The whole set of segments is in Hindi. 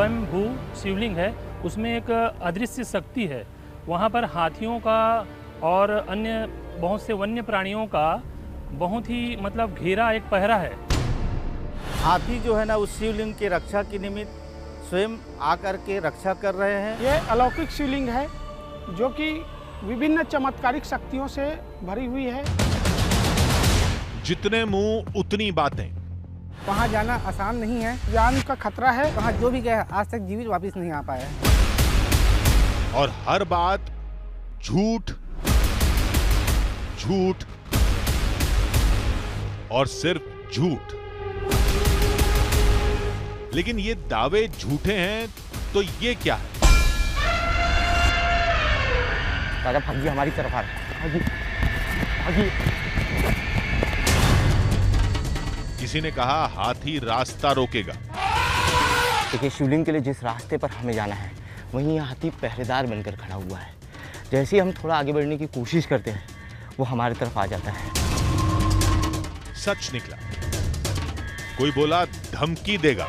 स्वयंभू शिवलिंग है, उसमें एक अदृश्य शक्ति है। वहाँ पर हाथियों का और अन्य बहुत से वन्य प्राणियों का बहुत ही मतलब घेरा एक पहरा है। हाथी जो है ना उस शिवलिंग की रक्षा के निमित्त स्वयं आकर के रक्षा कर रहे हैं। ये अलौकिक शिवलिंग है जो कि विभिन्न चमत्कारिक शक्तियों से भरी हुई है। जितने मुंह उतनी बातें। वहाँ जाना आसान नहीं है, जान का खतरा है। वहाँ जो भी गया आज तक जीवित वापस नहीं आ पाया है। और हर बात झूठ झूठ और सिर्फ झूठ। लेकिन ये दावे झूठे हैं तो ये क्या है? दादा भागी हमारी तरफ आ रहा है। भागी। किसी ने कहा हाथी रास्ता रोकेगा। देखिए शिवलिंग के लिए जिस रास्ते पर हमें जाना है वहीं हाथी पहरेदार बनकर खड़ा हुआ है। जैसे ही हम थोड़ा आगे बढ़ने की कोशिश करते हैं वो हमारी तरफ आ जाता है। सच निकला। कोई बोला धमकी देगा।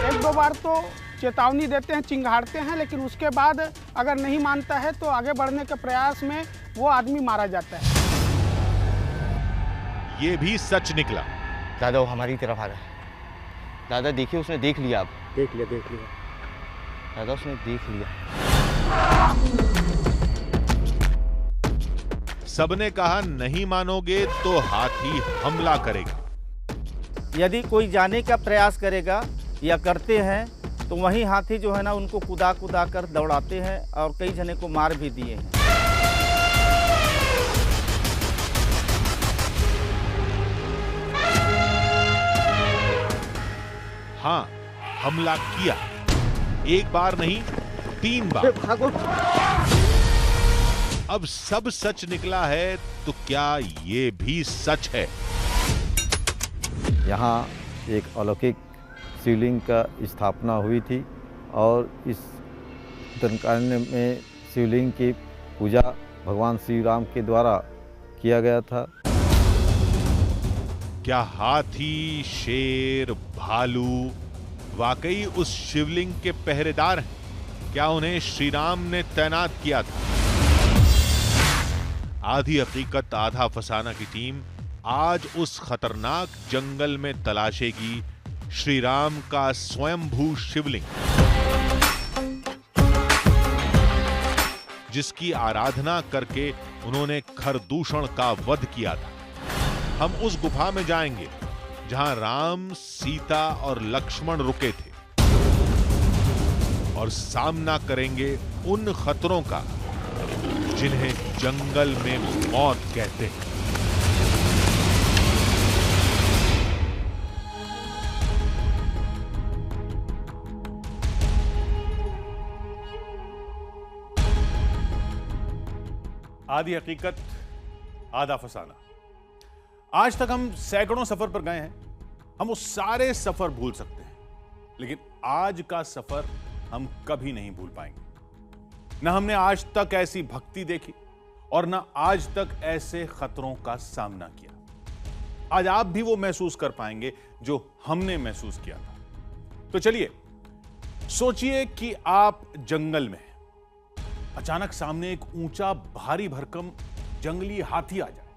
एक दो बार तो चेतावनी देते हैं, चिंगाड़ते हैं, लेकिन उसके बाद अगर नहीं मानता है तो आगे बढ़ने के प्रयास में वो आदमी मारा जाता है। ये भी सच निकला। दादा वो हमारी तरफ आ रहा है। दादा देखिए उसने देख लिया। आप देख लिया दादा उसने देख लिया। सबने कहा नहीं मानोगे तो हाथी हमला करेगा। यदि कोई जाने का प्रयास करेगा या करते हैं तो वहीं हाथी जो है ना उनको कुदा कुदा कर दौड़ाते हैं और कई जने को मार भी दिए हैं। हाँ, हमला किया। एक बार नहीं 3 बार। अब सब सच निकला है तो क्या ये भी सच है? यहाँ एक अलौकिक शिवलिंग का स्थापना हुई थी और इस दंडकारण्य में शिवलिंग की पूजा भगवान श्री राम के द्वारा किया गया था। क्या हाथी, शेर, भालू वाकई उस शिवलिंग के पहरेदार हैं? क्या उन्हें श्री राम ने तैनात किया था? आधी हकीकत आधा फसाना की टीम आज उस खतरनाक जंगल में तलाशेगी श्री राम का स्वयंभू शिवलिंग, जिसकी आराधना करके उन्होंने खरदूषण का वध किया था। हम उस गुफा में जाएंगे जहां राम, सीता और लक्ष्मण रुके थे और सामना करेंगे उन खतरों का जिन्हें जंगल में मौत कहते हैं। आधी हकीकत आधा फसाना। आज तक हम सैकड़ों सफर पर गए हैं। हम वो सारे सफर भूल सकते हैं, लेकिन आज का सफर हम कभी नहीं भूल पाएंगे। न हमने आज तक ऐसी भक्ति देखी और न आज तक ऐसे खतरों का सामना किया। आज आप भी वो महसूस कर पाएंगे जो हमने महसूस किया था। तो चलिए सोचिए कि आप जंगल में हैं। अचानक सामने एक ऊंचा भारी भरकम जंगली हाथी आ जाए,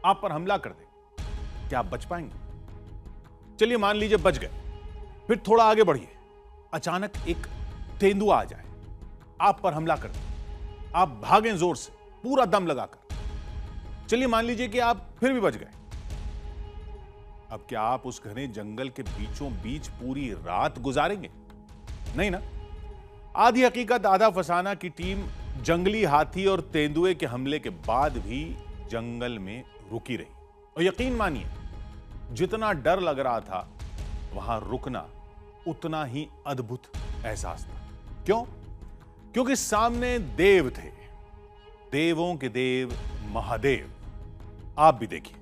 आप पर हमला कर दे। क्या आप बच पाएंगे? चलिए मान लीजिए बच गए। फिर थोड़ा आगे बढ़िए। अचानक एक तेंदुआ आ जाए, आप पर हमला कर दे। आप भागें जोर से, पूरा दम लगाकर। चलिए मान लीजिए कि आप फिर भी बच गए। अब क्या आप उस घने जंगल के बीचों बीच पूरी रात गुजारेंगे? नहीं ना। आधी हकीकत आधा फसाना की टीम जंगली हाथी और तेंदुए के हमले के बाद भी जंगल में रुकी रही। और यकीन मानिए, जितना डर लग रहा था वहां रुकना उतना ही अद्भुत एहसास था। क्यों? क्योंकि सामने देव थे, देवों के देव महादेव। आप भी देखिए।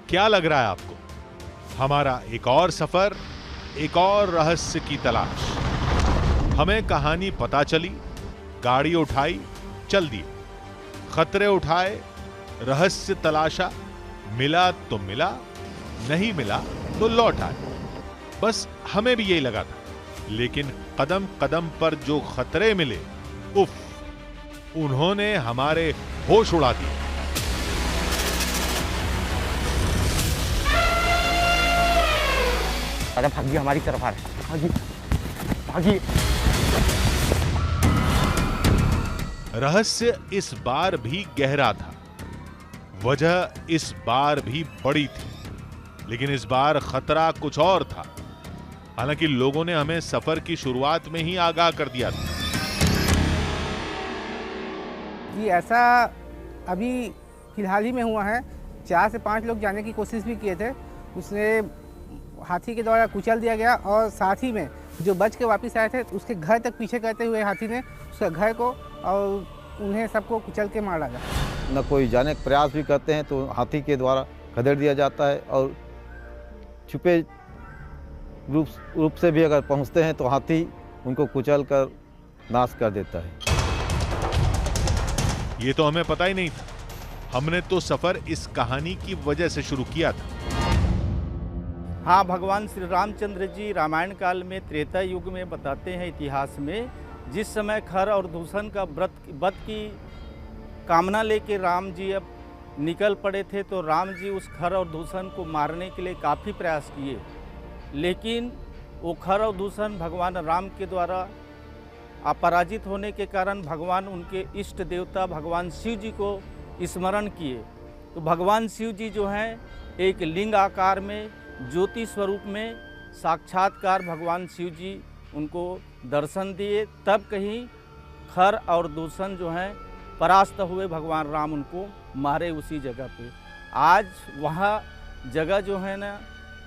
क्या लग रहा है आपको? हमारा एक और सफर, एक और रहस्य की तलाश। हमें कहानी पता चली, गाड़ी उठाई, चल दिए। खतरे उठाए, रहस्य तलाशा, मिला तो मिला, नहीं मिला तो लौट आए। बस हमें भी यही लगा था, लेकिन कदम कदम पर जो खतरे मिले, उफ, उन्होंने हमारे होश उड़ा दिए। दादा भागिए, हमारी तरफ आ रहे हैं, भागिए भागिए। रहस्य इस बार भी गहरा था, वजह इस बार भी बड़ी थी, लेकिन इस बार खतरा कुछ और था। हालांकि लोगों ने हमें सफर की शुरुआत में ही आगाह कर दिया था। जी ऐसा अभी फिलहाल ही में हुआ है। 4 से 5 लोग जाने की कोशिश भी किए थे, उसने हाथी के द्वारा कुचल दिया गया और साथ ही में जो बच के वापस आए थे उसके घर तक पीछे करते हुए हाथी ने उसका घर को और उन्हें सबको कुचल के मार डाला। न कोई जाने का प्रयास भी करते हैं तो हाथी के द्वारा खदेड़ दिया जाता है, और छुपे रूप से भी अगर पहुंचते हैं तो हाथी उनको कुचल कर नाश कर देता है। ये तो हमें पता ही नहीं था। हमने तो सफर इस कहानी की वजह से शुरू किया था। हाँ, भगवान श्री रामचंद्र जी रामायण काल में त्रेता युग में बताते हैं इतिहास में, जिस समय खर और दूषण का वध की कामना लेके राम जी अब निकल पड़े थे, तो राम जी उस खर और दूषण को मारने के लिए काफ़ी प्रयास किए, लेकिन वो खर और दूषण भगवान राम के द्वारा अपराजित होने के कारण भगवान उनके इष्ट देवता भगवान शिव जी को स्मरण किए। तो भगवान शिव जी जो हैं एक लिंग आकार में ज्योति स्वरूप में साक्षात्कार भगवान शिव जी उनको दर्शन दिए, तब कहीं खर और दूषण जो हैं परास्त हुए, भगवान राम उनको मारे उसी जगह पे। आज वहाँ जगह जो है ना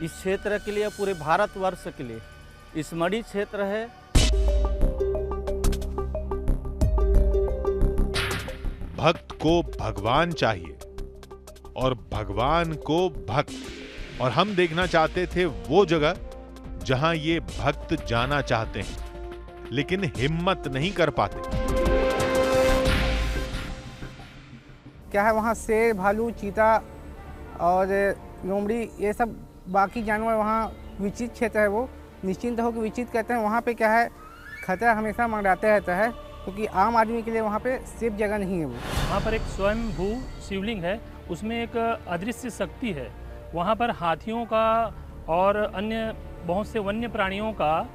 इस क्षेत्र के लिए, पूरे भारतवर्ष के लिए स्मरणीय क्षेत्र है। भक्त को भगवान चाहिए और भगवान को भक्त, और हम देखना चाहते थे वो जगह जहां ये भक्त जाना चाहते हैं लेकिन हिम्मत नहीं कर पाते। क्या है वहाँ शेर, भालू, चीता और लोमड़ी, ये सब बाकी जानवर वहाँ विचित क्षेत्र है, वो निश्चिंत होकर विचित कहते हैं। वहाँ पे क्या है खतरा हमेशा मंडराते रहता है, क्योंकि आम आदमी के लिए वहाँ पे सेफ जगह नहीं है। वो वहाँ पर एक स्वयंभू शिवलिंग है, उसमें एक अदृश्य शक्ति है। वहाँ पर हाथियों का और अन्य बहुत से वन्य प्राणियों का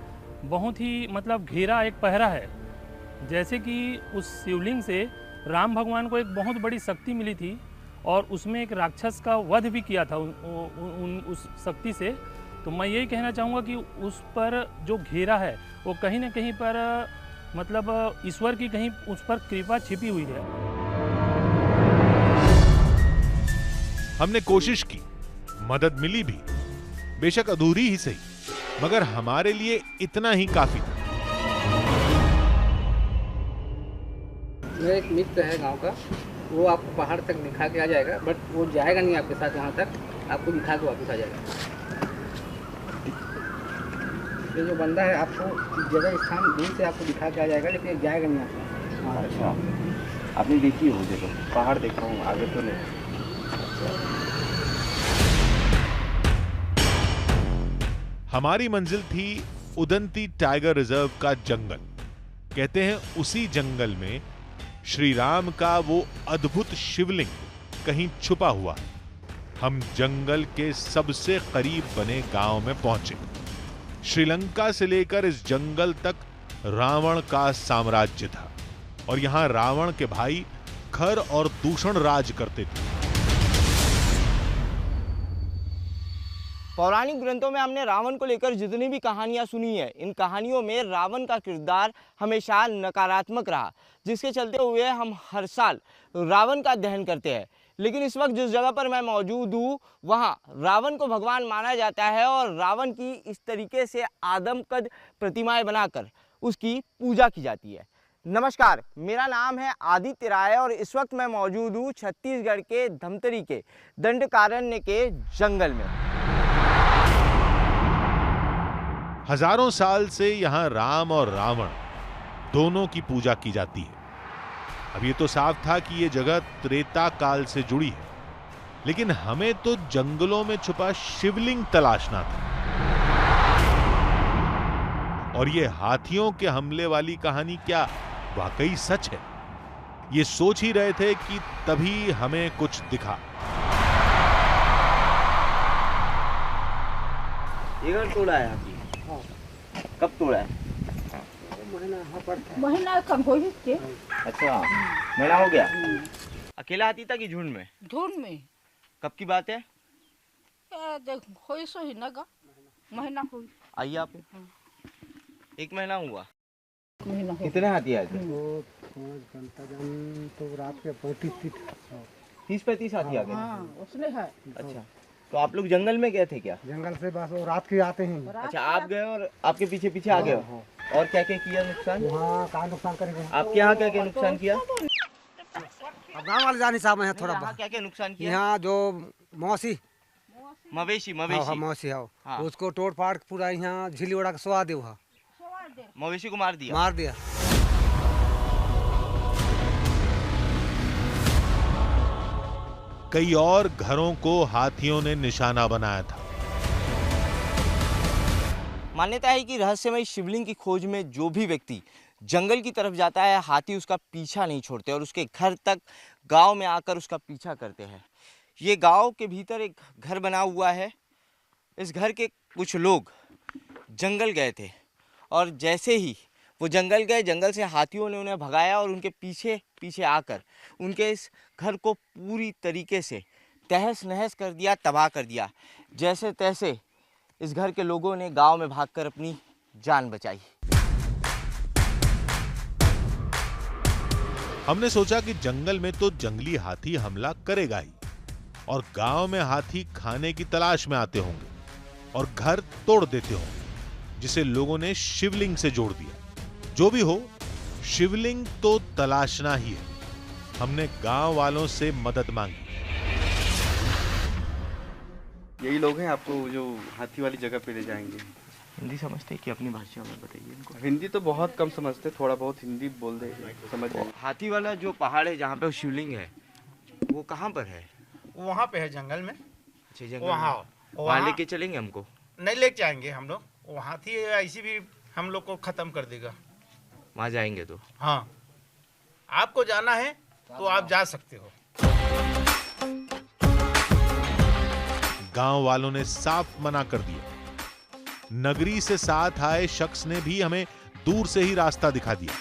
बहुत ही मतलब घेरा एक पहरा है। जैसे कि उस शिवलिंग से राम भगवान को एक बहुत बड़ी शक्ति मिली थी और उसमें एक राक्षस का वध भी किया था उस शक्ति से। तो मैं यही कहना चाहूँगा कि उस पर जो घेरा है वो कहीं ना कहीं पर मतलब ईश्वर की कहीं उस पर कृपा छिपी हुई है। हमने कोशिश की, मदद मिली भी, बेशक अधूरी ही सही, मगर हमारे लिए इतना ही काफी था। मेरा एक मित्र है गांव का, वो आपको पहाड़ तक दिखा के आ जाएगा, बट वो जाएगा नहीं आपके साथ वहाँ तक, आपको दिखा के वापस आ जाएगा। ये जो बंदा है आपको जगह स्थान दूर से आपको दिखा के आ जाएगा, लेकिन जाएगा नहीं आपको। अच्छा, आपने देखी हो? देखो पहाड़ देख रहा हूँ, आगे तो नहीं। हमारी मंजिल थी उदंती टाइगर रिजर्व का जंगल। कहते हैं उसी जंगल में श्री राम का वो अद्भुत शिवलिंग कहीं छुपा हुआ। हम जंगल के सबसे करीब बने गांव में पहुंचे। श्रीलंका से लेकर इस जंगल तक रावण का साम्राज्य था और यहां रावण के भाई खर और दूषण राज करते थे। पौराणिक ग्रंथों में हमने रावण को लेकर जितनी भी कहानियां सुनी है, इन कहानियों में रावण का किरदार हमेशा नकारात्मक रहा, जिसके चलते हुए हम हर साल रावण का दहन करते हैं। लेकिन इस वक्त जिस जगह पर मैं मौजूद हूँ वहाँ रावण को भगवान माना जाता है और रावण की इस तरीके से आदमकद प्रतिमाएं बनाकर उसकी पूजा की जाती है। नमस्कार, मेरा नाम है आदित्य राय और इस वक्त मैं मौजूद हूँ छत्तीसगढ़ के धमतरी के दंडकारण्य के जंगल में। हजारों साल से यहां राम और रावण दोनों की पूजा की जाती है। अब ये तो साफ था कि ये जगह त्रेता काल से जुड़ी है, लेकिन हमें तो जंगलों में छुपा शिवलिंग तलाशना था। और ये हाथियों के हमले वाली कहानी क्या वाकई सच है? ये सोच ही रहे थे कि तभी हमें कुछ दिखा। ये घर तोड़ा है हाथी? कब तोड़ा है? महीना कम हो ही थे। अच्छा, महीना हो गया। अकेला हाथी था कि झुंड में? झुंड में। कब की बात है? देख होई सो ही नगा महीना हुई। आइए आप। 1 महीना हुआ। महीना हो। कितने हाथी आए थे? तो रात के 30-35 हाथी आ गए। हाँ, उसने है। अच्छा, तो आप लोग जंगल में गए थे क्या? जंगल से बस वो रात के आते हैं। अच्छा, आप गए और आपके पीछे पीछे आ गए हो। और क्या क्या किया नुकसान? वहाँ कहाँ नुकसान करेंगे? आपके यहाँ क्या क्या नुकसान किया? गाँव वाले जाने हिसाब में है थोड़ा यहाँ क्या क्या नुकसान किया? यहाँ जो मौसी मवेशी मौसी है उसको तोड़ फाड़ पूरा यहाँ झिल्ली उड़ा के सोआ दे मवेशी को मार दिया। कई और घरों को हाथियों ने निशाना बनाया था। मान्यता है कि रहस्यमय शिवलिंग की खोज में जो भी व्यक्ति जंगल की तरफ जाता है, हाथी उसका पीछा नहीं छोड़ते और उसके घर तक गांव में आकर उसका पीछा करते हैं। ये गांव के भीतर एक घर बना हुआ है। इस घर के कुछ लोग जंगल गए थे और जैसे ही वो जंगल गए, जंगल से हाथियों ने उन्हें भगाया और उनके पीछे पीछे आकर उनके इस घर को पूरी तरीके से तहस नहस कर दिया, तबाह कर दिया। जैसे तैसे इस घर के लोगों ने गांव में भागकर अपनी जान बचाई। हमने सोचा कि जंगल में तो जंगली हाथी हमला करेगा ही और गांव में हाथी खाने की तलाश में आते होंगे और घर तोड़ देते होंगे, जिसे लोगों ने शिवलिंग से जोड़ दिया। जो भी हो, शिवलिंग तो तलाशना ही है। हमने गांव वालों से मदद मांगी। यही लोग हैं आपको जो हाथी वाली जगह पे ले जाएंगे। हिंदी समझते हैं कि अपनी भाषा में बताइए इनको। हिंदी तो बहुत कम समझते, थोड़ा बहुत हिंदी बोल दे समझ जाएंगे। हाथी वाला जो पहाड़ है जहाँ पे वो शिवलिंग है, वो कहाँ पर है? वहाँ पे है जंगल में। अच्छा, जंगल वहाँ लेके चलेंगे हमको? नहीं ले जाएंगे हम लोग। वो हाथी ऐसी भी हम लोग को खत्म कर देगा। वहाँ जाएंगे तो? हाँ, आपको जाना है तो आप जा सकते हो। गांव वालों ने साफ मना कर दिया। नगरी से साथ आए शख्स ने भी हमें दूर से ही रास्ता दिखा दिया।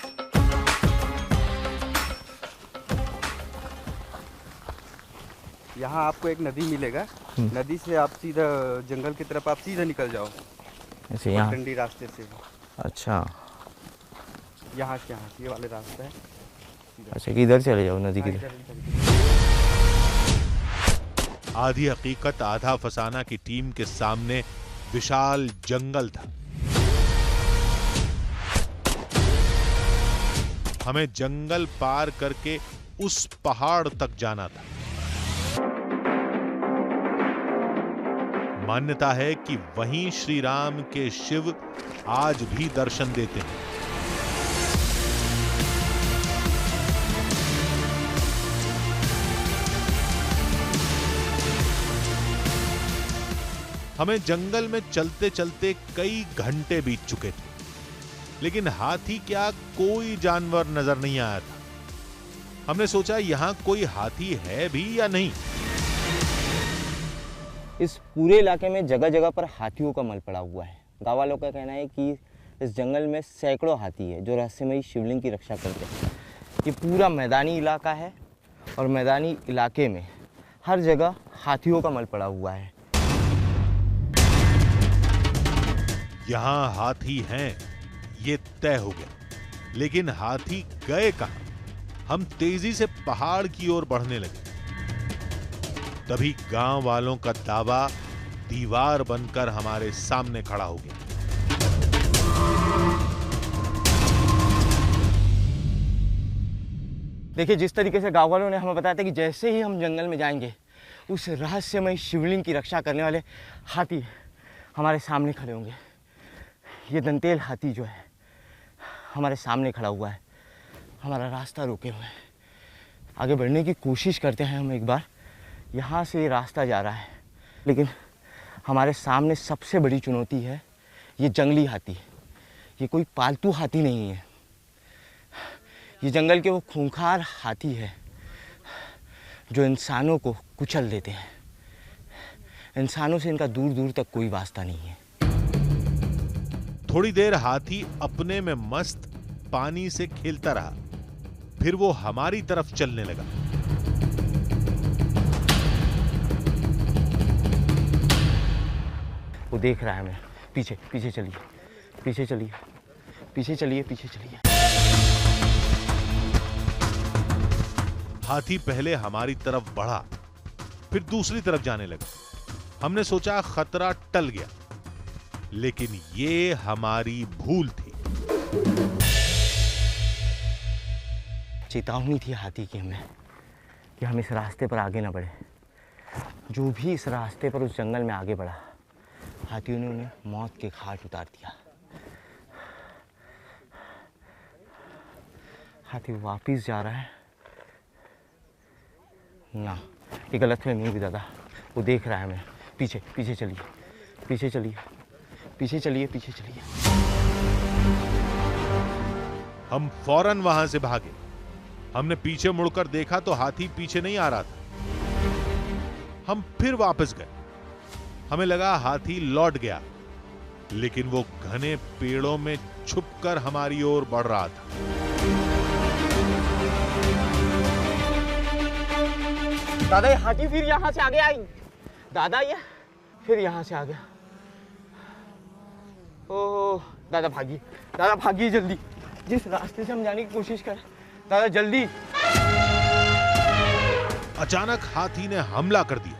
यहाँ आपको एक नदी मिलेगा। नदी से आप सीधा जंगल की तरफ आप सीधा निकल जाओ, ऐसे यहाँ ठंडी रास्ते से। अच्छा, यहाँ से ये वाले रास्ता है। अच्छा, कि इधर चले जाओ नदी की तरफ। आधी हकीकत आधा फसाना की टीम के सामने विशाल जंगल था। हमें जंगल पार करके उस पहाड़ तक जाना था। मान्यता है कि वहीं श्री राम के शिव आज भी दर्शन देते हैं। हमें जंगल में चलते चलते कई घंटे बीत चुके थे, लेकिन हाथी क्या कोई जानवर नजर नहीं आया था। हमने सोचा यहां कोई हाथी है भी या नहीं। इस पूरे इलाके में जगह जगह पर हाथियों का मल पड़ा हुआ है। गाँव वालों का कहना है कि इस जंगल में सैकड़ों हाथी है जो रहस्यमयी शिवलिंग की रक्षा करते हैं। ये पूरा मैदानी इलाका है और मैदानी इलाके में हर जगह हाथियों का मल पड़ा हुआ है। यहां हाथी हैं, ये तय हो गया, लेकिन हाथी गए कहां? हम तेजी से पहाड़ की ओर बढ़ने लगे। तभी गांव वालों का दावा दीवार बनकर हमारे सामने खड़ा हो गया। देखिए, जिस तरीके से गाँव वालों ने हमें बताया था कि जैसे ही हम जंगल में जाएंगे, उस रहस्यमय शिवलिंग की रक्षा करने वाले हाथी हमारे सामने खड़े होंगे। ये दंतेल हाथी जो है हमारे सामने खड़ा हुआ है, हमारा रास्ता रोके हुए है। आगे बढ़ने की कोशिश करते हैं हम एक बार यहाँ से रास्ता जा रहा है, लेकिन हमारे सामने सबसे बड़ी चुनौती है ये जंगली हाथी। ये कोई पालतू हाथी नहीं है, ये जंगल के वो खूंखार हाथी है जो इंसानों को कुचल देते हैं। इंसानों से इनका दूर दूर तक कोई वास्ता नहीं है। थोड़ी देर हाथी अपने में मस्त पानी से खेलता रहा, फिर वो हमारी तरफ चलने लगा। वो देख रहा है हमें। पीछे पीछे चलिए, पीछे चलिए, पीछे चलिए, पीछे चलिए। हाथी पहले हमारी तरफ बढ़ा, फिर दूसरी तरफ जाने लगा। हमने सोचा खतरा टल गया, लेकिन ये हमारी भूल थी। चेतावनी थी हाथी की हमें कि हम इस रास्ते पर आगे ना बढ़े। जो भी इस रास्ते पर उस जंगल में आगे बढ़ा, हाथियों ने उन्हें मौत के घाट उतार दिया। हाथी वापिस जा रहा है ना, ये गलतफहमी हुई दादा। वो देख रहा है हमें। पीछे पीछे चलिए, पीछे चलिए, पीछे चलिए, पीछे चलिए। हम फौरन वहां से भागे। हमने पीछे मुड़कर देखा तो हाथी पीछे नहीं आ रहा था। हम फिर वापस गए। हमें लगा हाथी लौट गया, लेकिन वो घने पेड़ों में छुपकर हमारी ओर बढ़ रहा था। दादा ये हाथी फिर यहाँ से आगे आई। दादा ये फिर यहाँ से आ गया। ओह दादा भागिए, दादा भागिए जल्दी। जिस रास्ते से हम जाने की कोशिश कर, दादा जल्दी। अचानक हाथी ने हमला कर दिया।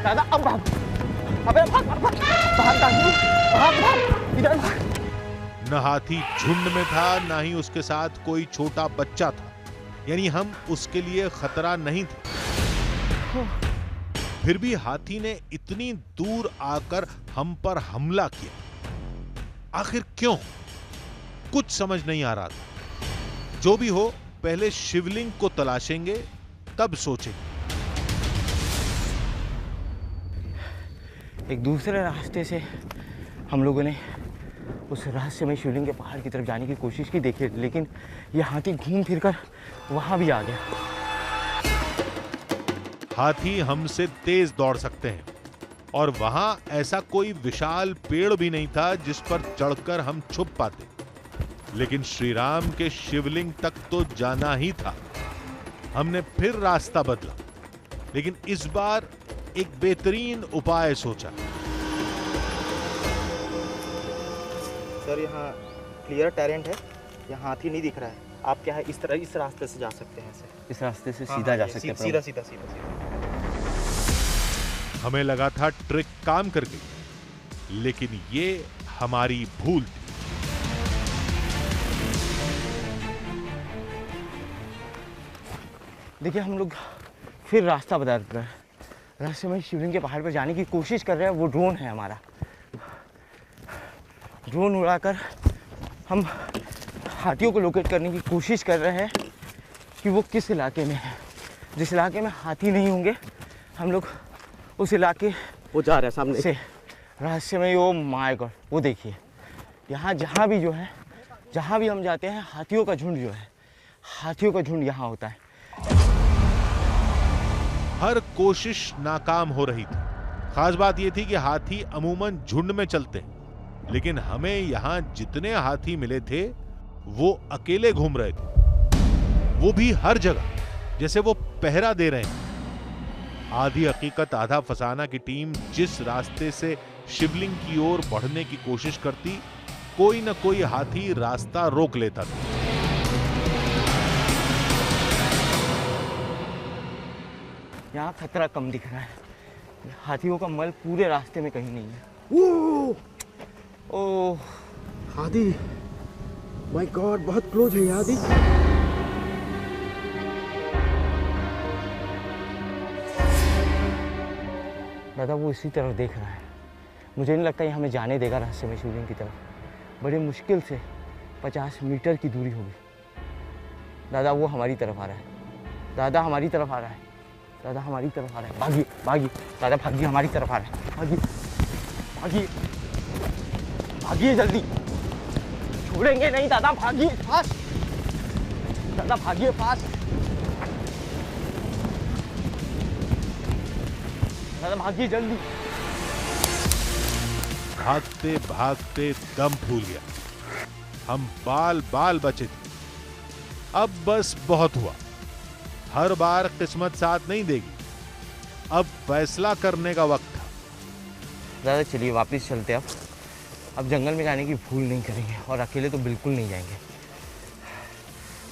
दादा अब भाग, अबे भाग भाग भाग भाग भाग भाग, इधर भाग। न हाथी झुंड में था, ना ही उसके साथ कोई छोटा बच्चा था, यानी हम उसके लिए खतरा नहीं थे। फिर भी हाथी ने इतनी दूर आकर हम पर हमला किया। आखिर क्यों? कुछ समझ नहीं आ रहा था। जो भी हो, पहले शिवलिंग को तलाशेंगे, तब सोचेंगे। एक दूसरे रास्ते से हम लोगों ने उस रहस्यमय शिवलिंग के पहाड़ की तरफ जाने की कोशिश की, देखिए, लेकिन यह हाथी घूम फिरकर वहां भी आ गया। हाथी हमसे तेज दौड़ सकते हैं, और वहां ऐसा कोई विशाल पेड़ भी नहीं था जिस पर चढ़कर हम छुप पाते। लेकिन श्री राम के शिवलिंग तक तो जाना ही था। हमने फिर रास्ता बदला, लेकिन इस बार एक बेहतरीन उपाय सोचा। सर यहाँ क्लियर टेरेंट है, यहाँ हाथी नहीं दिख रहा है। आप क्या है इस तरह इस रास्ते से जा सकते हैं सर। इस रास्ते से सीधा जा सकते हैं। सीधा सीधा सीधा सीधा। हमें लगा था ट्रिक काम कर गई, लेकिन ये हमारी भूल थी। देखिए हम लोग फिर रास्ता बदल रहे हैं। रास्ते में शिवलिंग के पहाड़ पर जाने की कोशिश कर रहे हैं। वो ड्रोन है हमारा। ड्रोन उड़ाकर हम हाथियों को लोकेट करने की कोशिश कर रहे हैं कि वो किस इलाके में है। जिस इलाके में हाथी नहीं होंगे, हम लोग उस इलाके वो जा रहा है सामने से रहस्यमय। ओ माय गॉड, वो देखिए, यहाँ जहाँ भी जो है, जहाँ भी हम जाते हैं, हाथियों का झुंड जो है, हाथियों का झुंड यहाँ होता है। हर कोशिश नाकाम हो रही थी। खास बात यह थी कि हाथी अमूमन झुंड में चलते हैं, लेकिन हमें यहां जितने हाथी मिले थे वो अकेले घूम रहे थे, वो भी हर जगह, जैसे वो पहरा दे रहे हैं। आधी हकीकत आधा फसाना की टीम जिस रास्ते से शिवलिंग की ओर बढ़ने की कोशिश करती, कोई न कोई हाथी रास्ता रोक लेता था। यहाँ खतरा कम दिख रहा है। हाथियों का मल पूरे रास्ते में कहीं नहीं है। ओह हाथी, माय गॉड, बहुत क्लोज है हाथी। दादा वो इसी तरफ देख रहा है। मुझे नहीं लगता ये हमें जाने देगा रास्ते में शिवलिंग की तरफ। बड़ी मुश्किल से 50 मीटर की दूरी होगी। दादा वो हमारी तरफ आ रहा है, दादा हमारी तरफ आ रहा है, दादा हमारी तरफ आ रहा है। भागिए भागिए दादा, भागिए, हमारी तरफ आ रहा है। भागिए भागिए भागिए, जल्दी, छोड़ेंगे नहीं दादा, भागिए फास्ट, दादा भागिए फास्ट, दादा भागिए जल्दी। भागते भागते दम फूल गया, हम बाल बाल बचे थे। अब बस बहुत हुआ, हर बार किस्मत साथ नहीं देगी, अब फैसला करने का वक्त था। दादा चलिए वापस चलते हैं, अब जंगल में जाने की भूल नहीं करेंगे और अकेले तो बिल्कुल नहीं जाएंगे।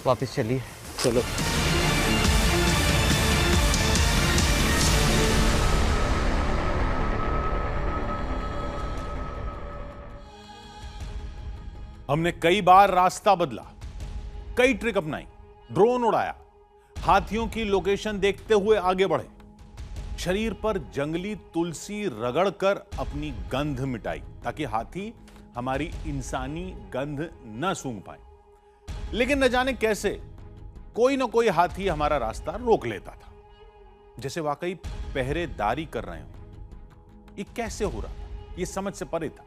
वापस चलिए, चलो। हमने कई बार रास्ता बदला, कई ट्रिक अपनाई, ड्रोन उड़ाया, हाथियों की लोकेशन देखते हुए आगे बढ़े, शरीर पर जंगली तुलसी रगड़कर अपनी गंध मिटाई ताकि हाथी हमारी इंसानी गंध न सूंघ पाए। लेकिन न जाने कैसे कोई ना कोई हाथी हमारा रास्ता रोक लेता था, जैसे वाकई पहरेदारी कर रहे हो। ये कैसे हो रहा था, ये समझ से परे था।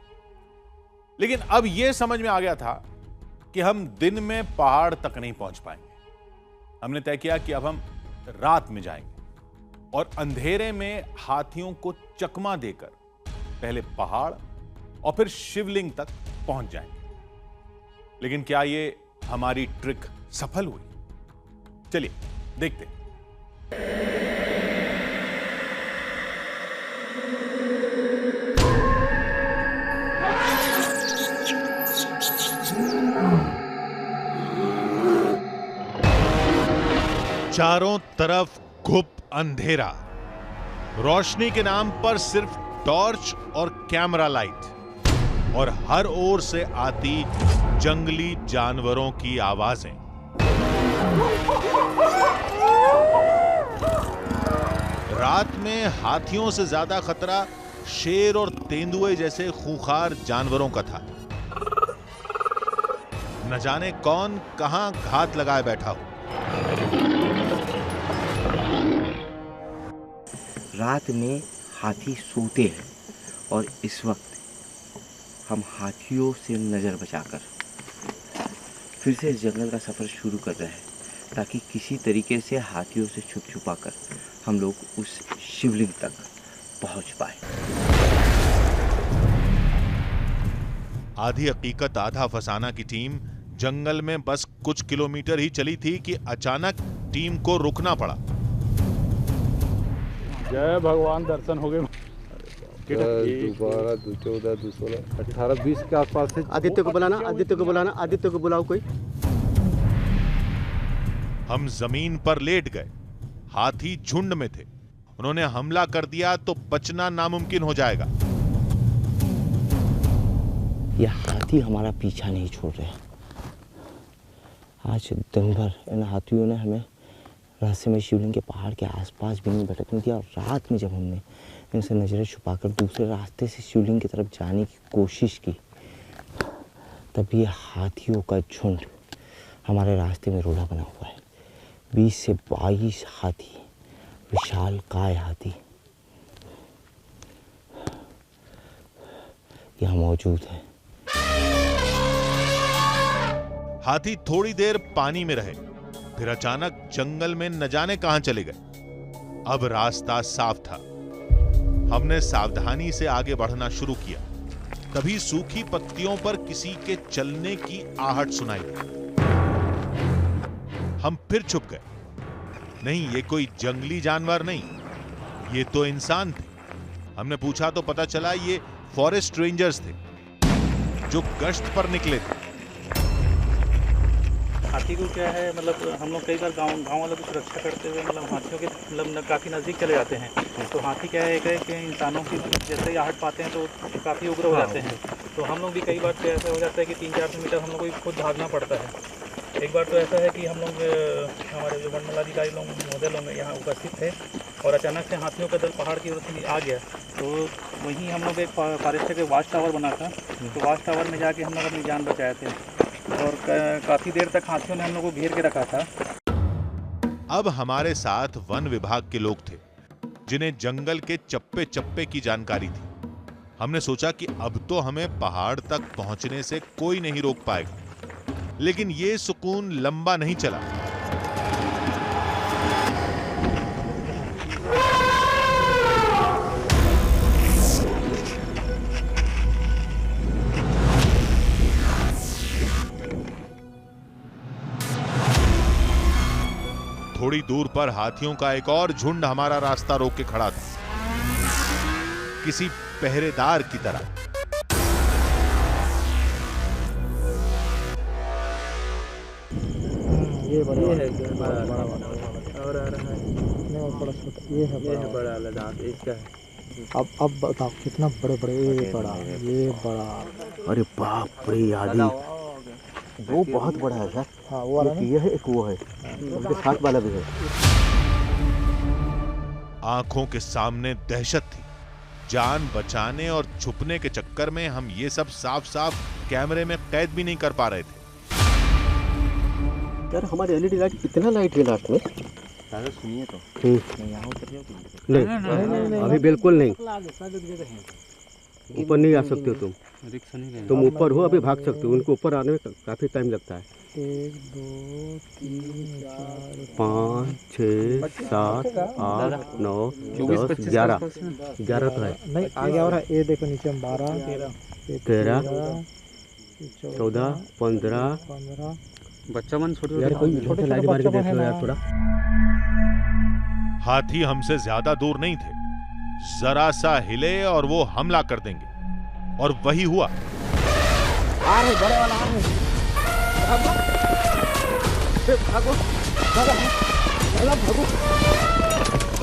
लेकिन अब यह समझ में आ गया था कि हम दिन में पहाड़ तक नहीं पहुंच पाएंगे। हमने तय किया कि अब हम रात में जाएंगे और अंधेरे में हाथियों को चकमा देकर पहले पहाड़ और फिर शिवलिंग तक पहुंच जाएंगे। लेकिन क्या ये हमारी ट्रिक सफल हुई? चलिए देखते हैं। चारों तरफ घुप अंधेरा, रोशनी के नाम पर सिर्फ टॉर्च और कैमरा लाइट, और हर ओर से आती जंगली जानवरों की आवाजें। रात में हाथियों से ज्यादा खतरा शेर और तेंदुए जैसे खूंखार जानवरों का था। न जाने कौन कहां घात लगाए बैठा हो। रात में हाथी सोते हैं और इस वक्त हम हाथियों से नज़र बचाकर फिर से इस जंगल का सफ़र शुरू कर रहे हैं, ताकि किसी तरीके से हाथियों से छुप छुपा कर हम लोग उस शिवलिंग तक पहुंच पाए। आधी हकीकत आधा फसाना की टीम जंगल में बस कुछ किलोमीटर ही चली थी कि अचानक टीम को रुकना पड़ा। जय भगवान, दर्शन हो गए। 12, 14, 16, 18, 20 के आसपास से। आदित्य को बुलाना, आदित्य को बुलाना, आदित्य को बुलाओ कोई। हम जमीन पर लेट गए, हाथी झुंड में थे, उन्होंने हमला कर दिया तो बचना नामुमकिन हो जाएगा। यह हाथी हमारा पीछा नहीं छोड़ रहे। आज दिन भर इन हाथियों ने हमें रास्ते में शिवलिंग के पहाड़ के आसपास भी नहीं भटकने दिया, और रात में जब हमने इनसे नजरें छुपाकर दूसरे रास्ते से शिवलिंग की तरफ जाने की कोशिश की, तब ये हाथियों का झुंड हमारे रास्ते में रोड़ा बना हुआ है। 20 से 22 हाथी, विशालकाय हाथी यहाँ मौजूद है। हाथी थोड़ी देर पानी में रहे, फिर अचानक जंगल में न जाने कहां चले गए। अब रास्ता साफ था, हमने सावधानी से आगे बढ़ना शुरू किया। तभी सूखी पत्तियों पर किसी के चलने की आहट सुनाई दी। हम फिर छुप गए। नहीं, ये कोई जंगली जानवर नहीं, ये तो इंसान थे। हमने पूछा तो पता चला ये फॉरेस्ट रेंजर्स थे जो गश्त पर निकले थे। हाथी को क्या है, मतलब हम लोग कई बार गांव वालों की सुरक्षा करते हुए मतलब हाथियों के मतलब काफ़ी नज़दीक चले जाते हैं। तो हाथी क्या है कि इंसानों की जैसे ही आहट पाते हैं तो काफ़ी उग्र हो जाते हैं। तो हम लोग भी कई बार तो ऐसा हो जाता है कि 300-400 मीटर हम लोग को खुद भागना पड़ता है। एक बार तो ऐसा है कि हम लोग हमारे जो वनमंडलाधिकारी लोग महोदय लोग यहाँ उपस्थित थे और अचानक से हाथियों का दल पहाड़ की ओर से आ गया। तो वहीं हम लोग एक फॉरेस्ट के वाच टावर बना था, तो वाच टावर में जाके हम लोग अपनी जान बचाए थे। और काफ़ी देर तक हाथियों ने हम लोग को घेर के रखा था। अब हमारे साथ वन विभाग के लोग थे जिन्हें जंगल के चप्पे चप्पे की जानकारी थी। हमने सोचा कि अब तो हमें पहाड़ तक पहुंचने से कोई नहीं रोक पाएगा, लेकिन ये सुकून लंबा नहीं चला। थोड़ी दूर पर हाथियों का एक और झुंड हमारा रास्ता रोक के खड़ा था, किसी पहरेदार की तरह। ये बड़ा है, बड़ा और आ रहा है, नहीं बड़ा छोटा, ये है बड़ा वाला, इसका है। अब बताओ कितना बड़े बड़े, ये बड़ा। अरे बाप रे आदि, वो बहुत बड़ा है सर। हाँ वो वाला, ये है, एक वो है, उसके साथ वाला भी है। आंखों के सामने दहशत थी। जान बचाने और छुपने के चक्कर में हम ये सब साफ साफ कैमरे में कैद भी नहीं कर पा रहे थे। यार हमारे एलईडी लाइट कितना लाइट है लास्ट में? दादा सुनिए तो, यहाँ उतर जाओ नहीं, अभी बिल्कुल नहीं, ऊपर नहीं आ सकते हो तुम ऊपर हो, अभी भाग सकते हो। उनको ऊपर आने में काफी टाइम लगता है। 1 2 3 4 5 6 7 8 9 10 11 तो है। नहीं आगे और है, ये देखो नीचे 12 13 14 15 बच्चा मन छोटे छोटे लाइट मार के देख लो यार थोड़ा। हाथी हमसे ज्यादा दूर नहीं थे, जरा सा हिले और वो हमला कर देंगे, और वही हुआ। आ रहे बड़े वाला, आ रहे, भागो भागो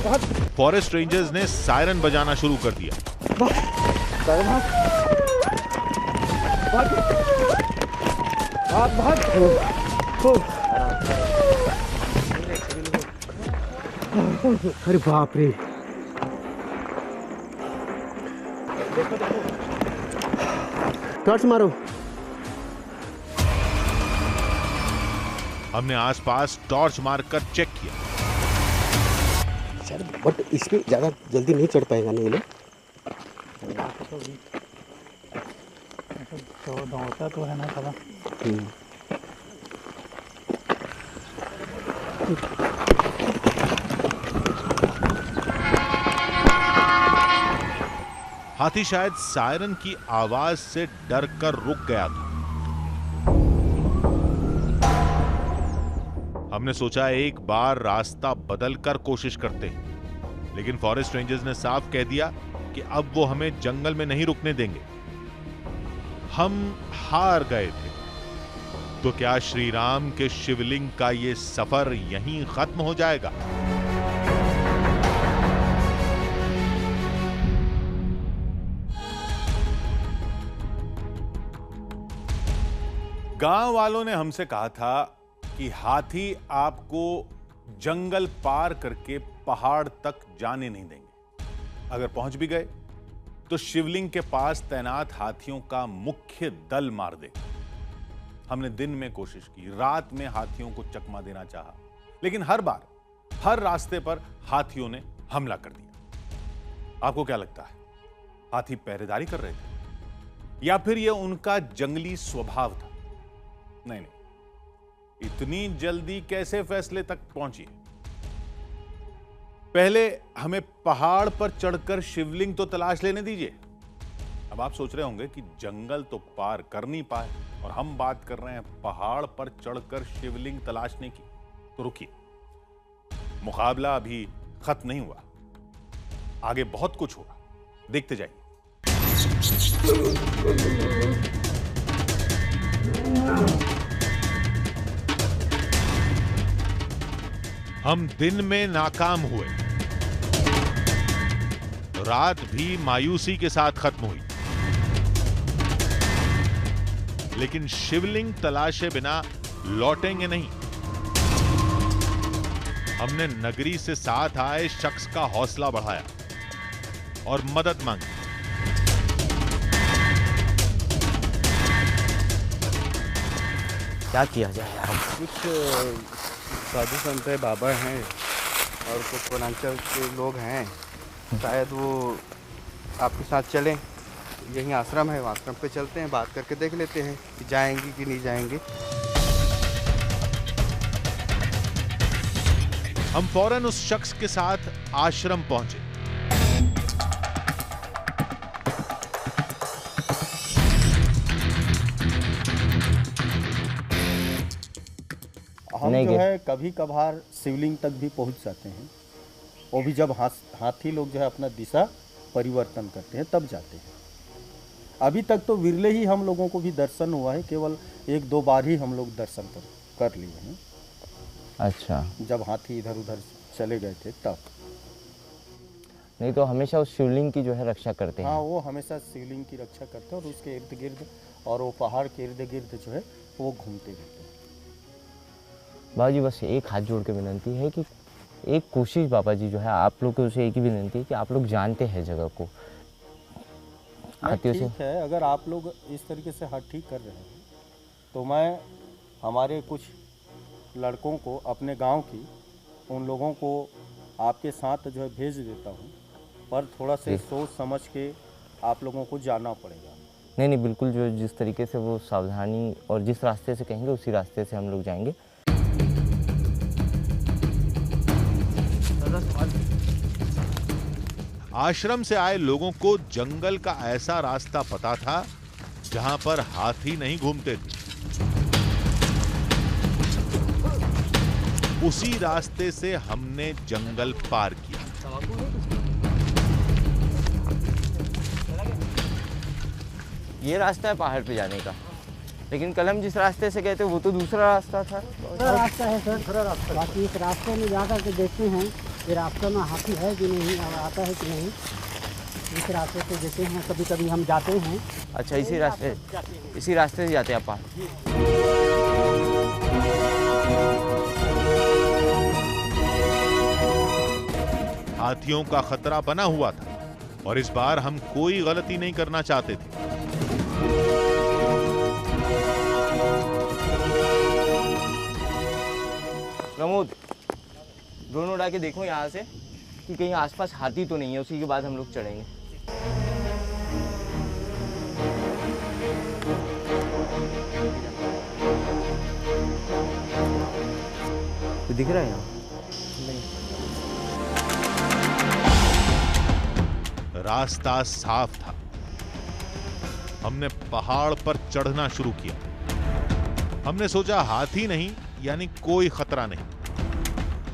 भागो। फॉरेस्ट रेंजर्स ने सायरन बजाना शुरू कर दिया। अरे बाप रे, टॉर्च मारो। हमने आसपास टॉर्च मारकर चेक किया। सर बट इस पे ज्यादा जल्दी नहीं चढ़ पाएगा नहीं लोग। तो दौड़ता तो है ना थोड़ा। हाथी शायद सायरन की आवाज से डरकर रुक गया था। हमने सोचा एक बार रास्ता बदलकर कोशिश करते हैं, लेकिन फॉरेस्ट रेंजर्स ने साफ कह दिया कि अब वो हमें जंगल में नहीं रुकने देंगे। हम हार गए थे। तो क्या श्री राम के शिवलिंग का ये सफर यहीं खत्म हो जाएगा? गांव वालों ने हमसे कहा था कि हाथी आपको जंगल पार करके पहाड़ तक जाने नहीं देंगे। अगर पहुंच भी गए तो शिवलिंग के पास तैनात हाथियों का मुख्य दल मार देगा। हमने दिन में कोशिश की, रात में हाथियों को चकमा देना चाहा, लेकिन हर बार हर रास्ते पर हाथियों ने हमला कर दिया। आपको क्या लगता है, हाथी पहरेदारी कर रहे थे या फिर यह उनका जंगली स्वभाव था? नहीं, इतनी जल्दी कैसे फैसले तक पहुंची? पहले हमें पहाड़ पर चढ़कर शिवलिंग तो तलाश लेने दीजिए। अब आप सोच रहे होंगे कि जंगल तो पार कर नहीं पाए और हम बात कर रहे हैं पहाड़ पर चढ़कर शिवलिंग तलाशने की। तो रुकिए, मुकाबला अभी खत्म नहीं हुआ, आगे बहुत कुछ होगा, देखते जाइए। हम दिन में नाकाम हुए, रात भी मायूसी के साथ खत्म हुई, लेकिन शिवलिंग तलाशे बिना लौटेंगे नहीं। हमने नगरी से साथ आए शख्स का हौसला बढ़ाया और मदद मांगी। क्या किया जाए यार? कुछ साधु संत है, बाबा हैं और कुछ वनांचल के लोग हैं, शायद वो आपके साथ चलें। यहीं आश्रम है, आश्रम पे चलते हैं, बात करके देख लेते हैं कि जाएंगे कि नहीं जाएंगे। हम फौरन उस शख्स के साथ आश्रम पहुंचे। हम जो है कभी कभार शिवलिंग तक भी पहुंच जाते हैं, वो भी जब हाथी लोग जो है अपना दिशा परिवर्तन करते हैं तब जाते हैं। अभी तक तो विरले ही हम लोगों को भी दर्शन हुआ है, केवल 1-2 बार ही हम लोग दर्शन कर लिए हैं। अच्छा, जब हाथी इधर उधर चले गए थे तब। नहीं तो हमेशा उस शिवलिंग की जो है रक्षा करते हैं। हाँ, वो हमेशा शिवलिंग की रक्षा करते हैं और उसके इर्द गिर्द और वो पहाड़ के इर्द गिर्द जो है वो घूमते रहते हैं। बाबा जी बस एक हाथ जोड़ के विनंती है कि एक कोशिश बाबा जी जो है आप लोग को, उसे एक ही विनंती है कि आप लोग जानते हैं जगह को हाथियों से। ठीक है, अगर आप लोग इस तरीके से हाथ ठीक कर रहे हैं तो मैं हमारे कुछ लड़कों को अपने गांव की उन लोगों को आपके साथ जो है भेज देता हूं, पर थोड़ा से सोच समझ के आप लोगों को जाना पड़ेगा। नहीं नहीं, बिल्कुल जो जिस तरीके से वो सावधानी और जिस रास्ते से कहेंगे उसी रास्ते से हम लोग जाएंगे। आश्रम से आए लोगों को जंगल का ऐसा रास्ता पता था जहां पर हाथी नहीं घूमते थे। उसी रास्ते से हमने जंगल पार किया। ये रास्ता है पहाड़ पे जाने का, लेकिन कल हम जिस रास्ते से गए थे वो तो दूसरा रास्ता था। दूसरा रास्ता है सर, दूसरा रास्ता। बाकी इस रास्ते में जाकर के देखते हैं ये रास्ते में हाथी है कि नहीं, आता है कि नहीं। इस रास्ते से देते हैं, कभी कभी हम जाते हैं। अच्छा, इसी रास्ते से जाते हैं आप? हाथियों का खतरा बना हुआ था और इस बार हम कोई गलती नहीं करना चाहते थे। प्रमोद, ड्रोन उड़ा के देखो यहाँ से कि कहीं आसपास हाथी तो नहीं है, उसी के बाद हम लोग चढ़ेंगे। तो दिख रहा है यहाँ? रास्ता साफ था। हमने पहाड़ पर चढ़ना शुरू किया। हमने सोचा हाथी नहीं, यानी कोई खतरा नहीं।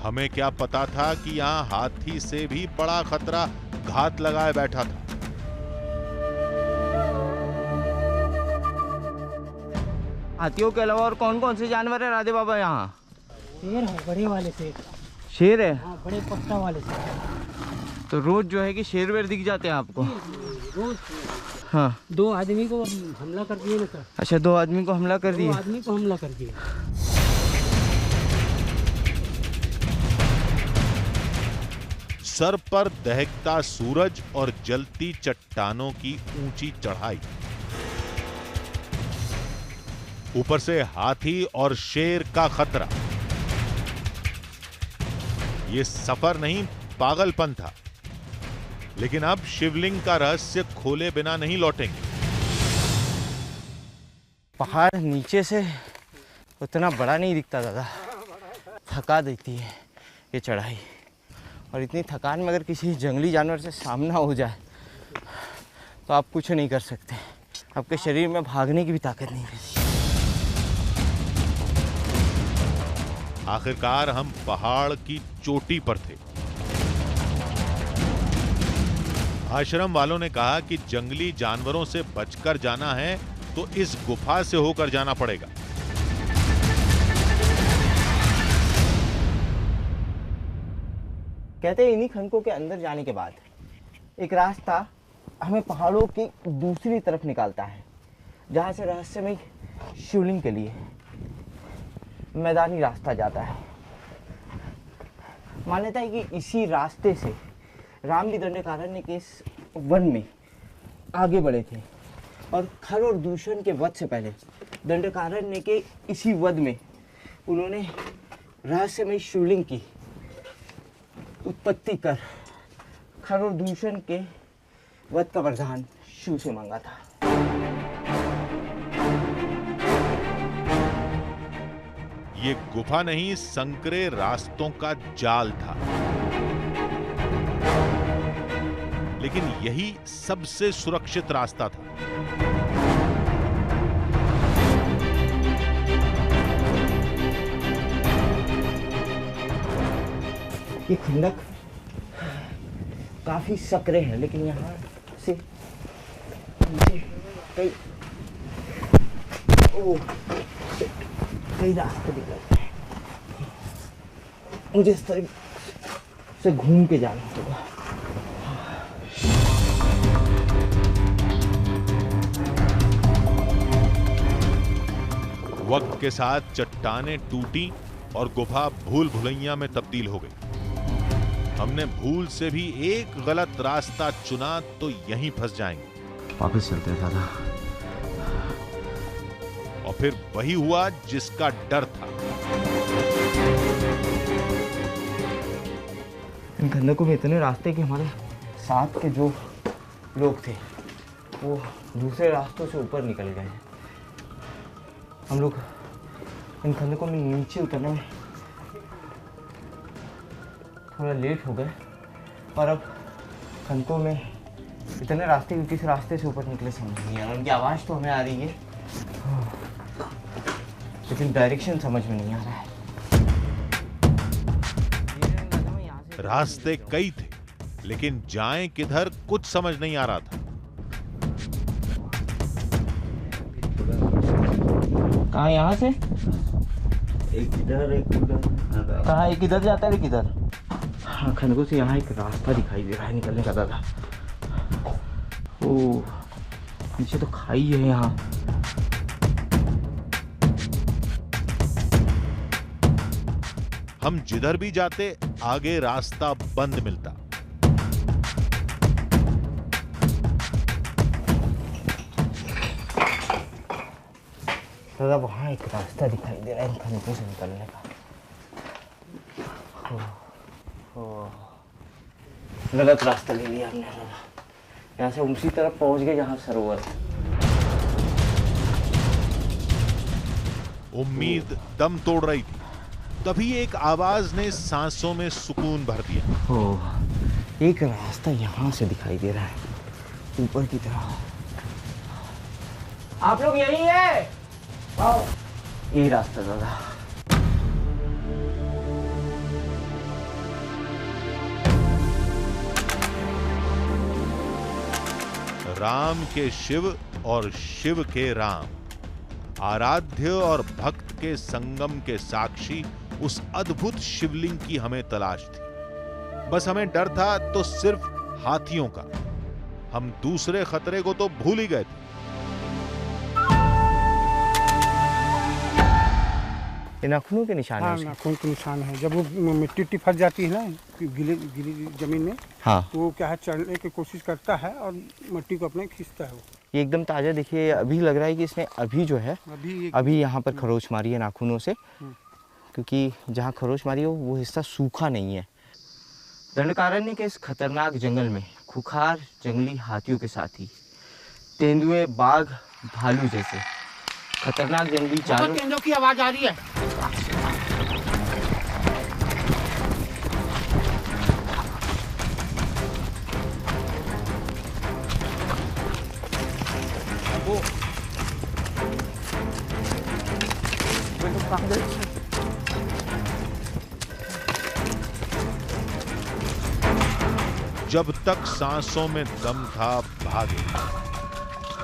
हमें क्या पता था कि यहाँ हाथी से भी बड़ा खतरा घात लगाए बैठा था। हाथियों के अलावा और कौन कौन से जानवर है राधे बाबा यहाँ? शेर है, बड़े वाले शेर। शेर है? हाँ, बड़े पट्टा वाले शेर। तो रोज जो है कि शेर वेर दिख जाते हैं आपको? रोज। हाँ, 2 आदमी को हमला कर दिए ना सर। अच्छा, 2 आदमी को हमला कर दिए? 2 आदमी को हमला कर दिया। सर पर दहकता सूरज और जलती चट्टानों की ऊंची चढ़ाई, ऊपर से हाथी और शेर का खतरा। ये सफर नहीं, पागलपन था। लेकिन अब शिवलिंग का रहस्य खोले बिना नहीं लौटेंगे। पहाड़ नीचे से उतना बड़ा नहीं दिखता दादा, थका देती है ये चढ़ाई। और इतनी थकान में अगर किसी जंगली जानवर से सामना हो जाए तो आप कुछ नहीं कर सकते। आपके शरीर में भागने की भी ताकत नहीं रहती। आखिरकार हम पहाड़ की चोटी पर थे। आश्रम वालों ने कहा कि जंगली जानवरों से बचकर जाना है तो इस गुफा से होकर जाना पड़ेगा। कहते हैं इन्हीं खंडकों के अंदर जाने के बाद एक रास्ता हमें पहाड़ों की दूसरी तरफ निकालता है, जहां से रहस्यमय शिवलिंग के लिए मैदानी रास्ता जाता है। मान्यता है कि इसी रास्ते से राम भी दंडकारण्य के इस वन में आगे बढ़े थे और खर और दूषण के वध से पहले दंडकारण्य के इसी वध में उन्होंने रहस्यमय शिवलिंग की उत्पत्ति कर खर और दूषण के वध का वरदान शिव से मांगा था। ये गुफा नहीं, संकरे रास्तों का जाल था, लेकिन यही सबसे सुरक्षित रास्ता था। ये खंडक काफी सकरे है, लेकिन यहाँ से कई रास्ते निकलते हैं। मुझे इस तरह से घूम के जाना होगा। वक्त के साथ चट्टानें टूटी और गुफा भूल भुलैया में तब्दील हो गई। हमने भूल से भी एक गलत रास्ता चुना तो यहीं फंस जाएंगे। वापस चलते हैं दादा। और फिर वही हुआ जिसका डर था। इन खंडकों में इतने रास्ते कि हमारे साथ के जो लोग थे वो दूसरे रास्तों से ऊपर निकल गए हैं। हम लोग इन खंडकों में नीचे उतरने में थोड़ा लेट हो गए, और अब खंडकों में इतने रास्ते कि किस रास्ते से ऊपर निकले समझ नहीं आ रहा। उनकी आवाज़ तो हमें आ रही है, लेकिन डायरेक्शन समझ में नहीं आ रहा है। रास्ते कई थे, लेकिन जाएं किधर कुछ समझ नहीं आ रहा था। कहाँ यहाँ से? एक इधर एक उधर। कहाँ? एक इधर जाता है, एक इधर। हाँ, खंडकों से यहाँ एक रास्ता दिखाई दे रहा है निकलने का दादा। ओ, नीचे तो खाई है यहाँ। हम जिधर भी जाते आगे रास्ता बंद मिलता। दादा वहाँ एक रास्ता दिखाई दे रहा है इन खंडकों से निकलने का। गलत रास्ता ले लिया हमने दादा। यहाँ से उसी तरफ पहुँच गए जहाँ सरोवर है। उम्मीद दम तोड़ रही थी, तभी एक आवाज ने सांसों में सुकून भर दिया। ओह, एक रास्ता यहाँ से दिखाई दे रहा है ऊपर की तरफ। आप लोग यहीं हैं? आओ, यही रास्ता दादा। राम के शिव और शिव के राम, आराध्य और भक्त के संगम के साक्षी उस अद्भुत शिवलिंग की हमें तलाश थी। बस हमें डर था तो सिर्फ हाथियों का। हम दूसरे खतरे को तो भूल ही गए थे। ये नाखूनों के निशान हाँ, है। नाखून के निशान है। जब वो मिट्टी फंस जाती है ना गिली गिली जमीन में, हाँ, तो वो क्या है, चढ़ने की कोशिश करता है और मिट्टी को अपने खींचता है। वो ये एकदम ताज़ा देखिए, अभी लग रहा है कि इसने अभी जो है अभी यहाँ पर खरोच मारी है नाखूनों से, क्योंकि जहाँ खरोच मारी हो वो हिस्सा सूखा नहीं है। दंडकारण्य के इस खतरनाक जंगल में खुखार जंगली हाथियों के साथ ही तेंदुए, बाघ, भालू जैसे खतरनाक जंगली जानवर। तेंदुओं की आवाज आ रही है। जब तक सांसों में दम था भागे,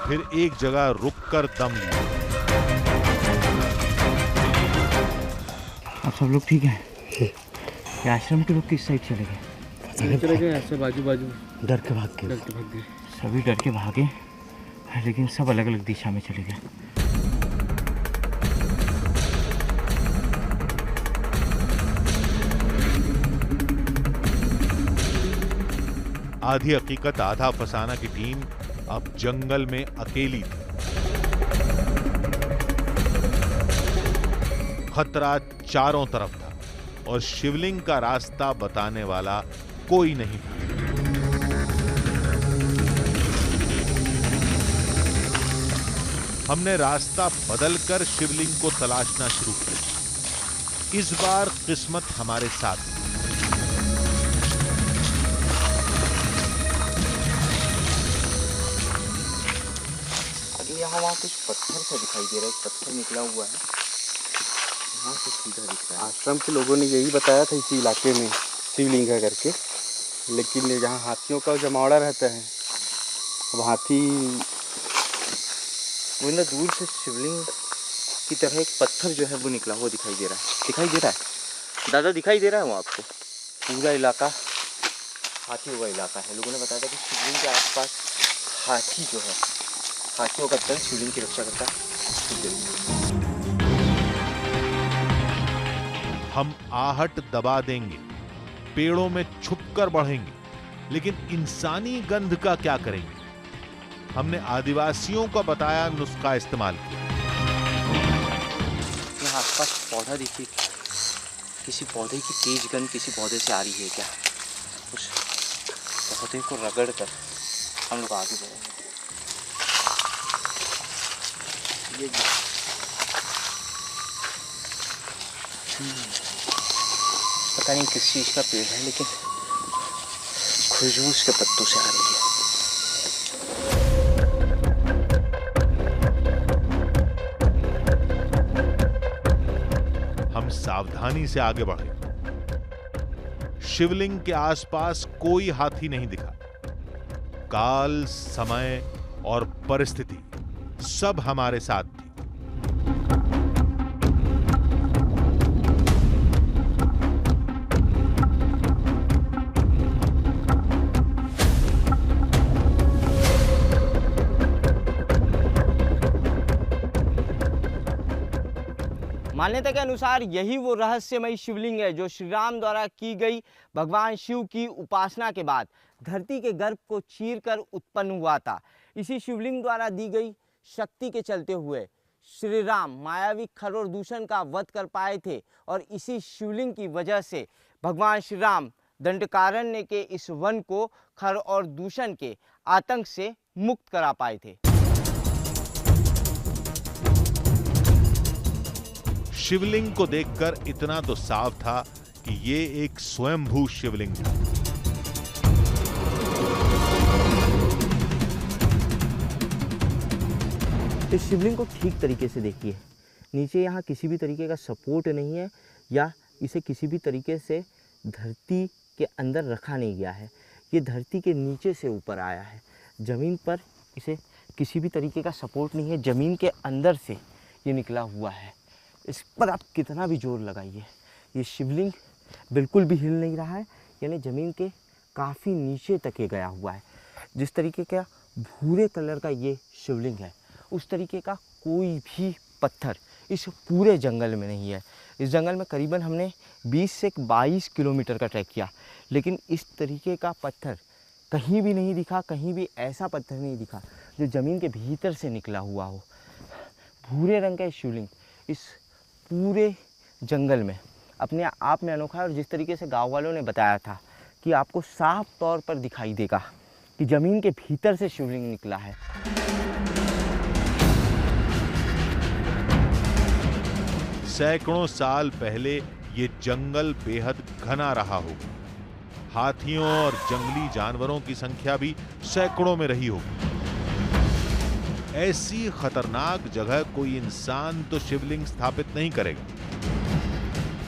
फिर एक जगह रुककर दम लिया। आप सब लोग ठीक हैं? ये आश्रम के लोग किस साइड चले गए? चले गए ऐसे बाजू बाजू, डर के भाग गए। सभी डर के भागे, लेकिन सब अलग अलग दिशा में चले गए। आधी हकीकत आधा फसाना की टीम अब जंगल में अकेली थी। खतरा चारों तरफ था और शिवलिंग का रास्ता बताने वाला कोई नहीं था। हमने रास्ता बदलकर शिवलिंग को तलाशना शुरू किया। इस बार किस्मत हमारे साथ थी। यहाँ वहाँ कुछ पत्थर सा दिखाई दे रहा है, पत्थर निकला हुआ है, यहाँ से सीधा दिख रहा है। आश्रम के लोगों ने यही बताया था इसी इलाके में शिवलिंग है करके, लेकिन यहाँ हाथियों का जमावड़ा रहता है। अब हाथी वो ना दूर से शिवलिंग की तरह एक पत्थर जो है वो निकला हुआ दिखाई दे रहा है। दिखाई दे रहा है दादा, दिखाई दे रहा है वो आपको? पूरा इलाका हाथियों का इलाका है। लोगों ने बताया था कि शिवलिंग के आसपास हाथी जो है, हाथियों का दल शिवलिंग की रक्षा करता है। हम आहट दबा देंगे, पेड़ों में छुपकर बढ़ेंगे, लेकिन इंसानी गंध का क्या करेंगे? हमने आदिवासियों का बताया नुस्खा इस्तेमाल किया। यहाँ आसपास पौधा देखिए, किसी पौधे की तेज गंध किसी पौधे से आ रही है क्या? उस पौधे को रगड़ कर हम लोग आगे बढ़ेंगे। पता नहीं किस चीज का पेड़ है, लेकिन खुशबू उसके पत्तों से आ रही है। हम सावधानी से आगे बढ़े। शिवलिंग के आसपास कोई हाथी नहीं दिखा। काल, समय और परिस्थिति सब हमारे साथ थी। मान्यता के अनुसार यही वो रहस्यमयी शिवलिंग है जो श्री राम द्वारा की गई भगवान शिव की उपासना के बाद धरती के गर्भ को चीरकर उत्पन्न हुआ था। इसी शिवलिंग द्वारा दी गई शक्ति के चलते हुए श्री राम मायावी खर और दूषण का वध कर पाए थे और इसी शिवलिंग की वजह से भगवान श्री राम दंडकारण्य के इस वन को खर और दूषण के आतंक से मुक्त करा पाए थे। शिवलिंग को देखकर इतना तो साफ था कि ये एक स्वयंभू शिवलिंग था। इस शिवलिंग को ठीक तरीके से देखिए। नीचे यहाँ किसी भी तरीके का सपोर्ट नहीं है या इसे किसी भी तरीके से धरती के अंदर रखा नहीं गया है। ये धरती के नीचे से ऊपर आया है। ज़मीन पर इसे किसी भी तरीके का सपोर्ट नहीं है। ज़मीन के अंदर से ये निकला हुआ है। इस पर आप कितना भी जोर लगाइए, ये शिवलिंग बिल्कुल भी हिल नहीं रहा है। यानी ज़मीन के काफ़ी नीचे तक ये गया हुआ है। जिस तरीके का भूरे कलर का ये शिवलिंग है, उस तरीके का कोई भी पत्थर इस पूरे जंगल में नहीं है। इस जंगल में करीबन हमने 20 से 22 किलोमीटर का ट्रैक किया, लेकिन इस तरीके का पत्थर कहीं भी नहीं दिखा। कहीं भी ऐसा पत्थर नहीं दिखा जो ज़मीन के भीतर से निकला हुआ हो। भूरे रंग का शिवलिंग इस पूरे जंगल में अपने आप में अनोखा है। और जिस तरीके से गाँव वालों ने बताया था कि आपको साफ तौर पर दिखाई देगा कि ज़मीन के भीतर से शिवलिंग निकला है। सैकड़ों साल पहले ये जंगल बेहद घना रहा होगा। हाथियों और जंगली जानवरों की संख्या भी सैकड़ों में रही होगी। ऐसी खतरनाक जगह कोई इंसान तो शिवलिंग स्थापित नहीं करेगा,